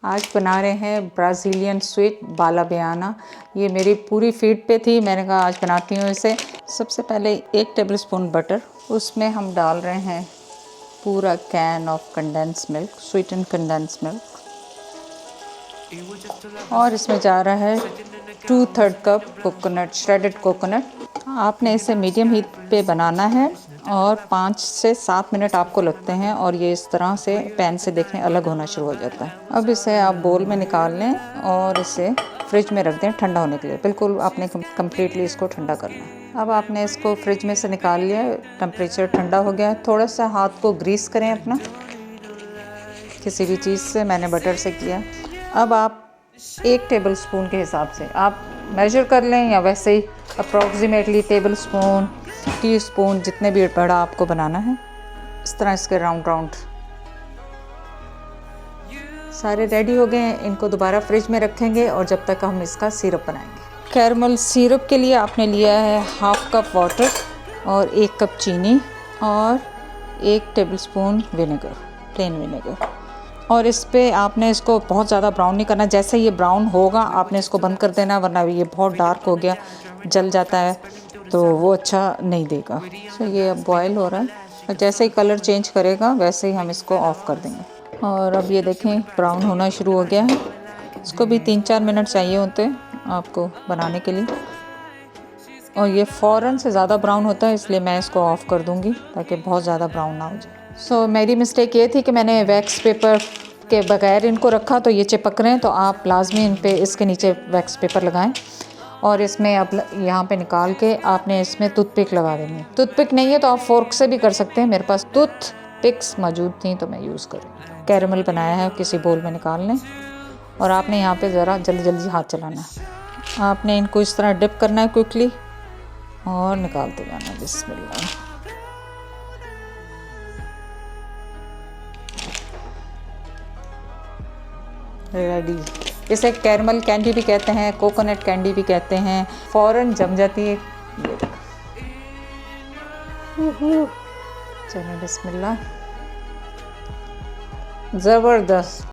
आज बना रहे हैं ब्राज़ीलियन स्वीट बालाबियाना। ये मेरी पूरी फीड पे थी, मैंने कहा आज बनाती हूँ इसे। सबसे पहले 1 टेबलस्पून बटर, उसमें हम डाल रहे हैं पूरा can of condense milk, sweetened condense milk, और इसमें जा रहा है 2/3 कप कोकोनट, श्रेडेड कोकोनट। आपने इसे मीडियम हीट पे बनाना है और 5 से 7 मिनट आपको लगते हैं और ये इस तरह से पैन से देखने अलग होना शुरू हो जाता है। अब इसे आप बोल में निकाल लें और इसे फ्रिज में रख दें ठंडा होने के लिए। बिल्कुल आपने कम्प्लीटली इसको ठंडा करना है। अब आपने इसको फ्रिज में से निकाल लिया, टेम्परेचर ठंडा हो गया है। थोड़ा सा हाथ को ग्रीस करें अपना किसी भी चीज़ से, मैंने बटर से किया। अब आप 1 टेबलस्पून के हिसाब से आप मेजर कर लें या वैसे ही अप्रॉक्सीमेटली टेबलस्पून, टीस्पून, जितने भी बड़ा आपको बनाना है, इस तरह इसके राउंड राउंड सारे रेडी हो गए हैं। इनको दोबारा फ्रिज में रखेंगे और जब तक हम इसका सिरप बनाएंगे। कैरमल सिरप के लिए आपने लिया है 1/2 कप वाटर और 1 कप चीनी और 1 टेबलस्पून विनेगर, प्लेन विनेगर। और इस पे आपने इसको बहुत ज़्यादा ब्राउन नहीं करना। जैसे ये ब्राउन होगा आपने इसको बंद कर देना, वरना ये बहुत डार्क हो गया, जल जाता है तो वो अच्छा नहीं देगा। तो ये अब बॉयल हो रहा है और जैसे ही कलर चेंज करेगा वैसे ही हम इसको ऑफ़ कर देंगे। और अब ये देखें ब्राउन होना शुरू हो गया है। इसको भी 3-4 मिनट चाहिए होते हैं आपको बनाने के लिए, और ये फ़ौरन से ज़्यादा ब्राउन होता है, इसलिए मैं इसको ऑफ़ कर दूँगी ताकि बहुत ज़्यादा ब्राउन ना हो जाए। मेरी मिस्टेक ये थी कि मैंने वैक्स पेपर के बगैर इनको रखा, तो ये चिपक रहे हैं। तो आप लाजमी इन पे इसके नीचे वैक्स पेपर लगाएं और इसमें अब यहाँ पे निकाल के आपने इसमें टूथपिक लगा देनी है। टूथपिक नहीं है तो आप फोर्क से भी कर सकते हैं, मेरे पास टूथपिक्स मौजूद थी तो मैं यूज़ कर रही हूँ। कैरमल बनाया है, किसी बोल में निकाल लें और आपने यहाँ पे ज़रा जल्दी जल्दी हाथ चलाना है। आपने इनको इस तरह डिप करना है क्विकली और निकालते जाना है। बिस्मिल्लाह। रेडी। इसे कैरमल कैंडी भी कहते हैं, कोकोनट कैंडी भी कहते हैं। फ़ौरन जम जाती है। चलिए बिस्मिल्लाह। ज़बरदस्त।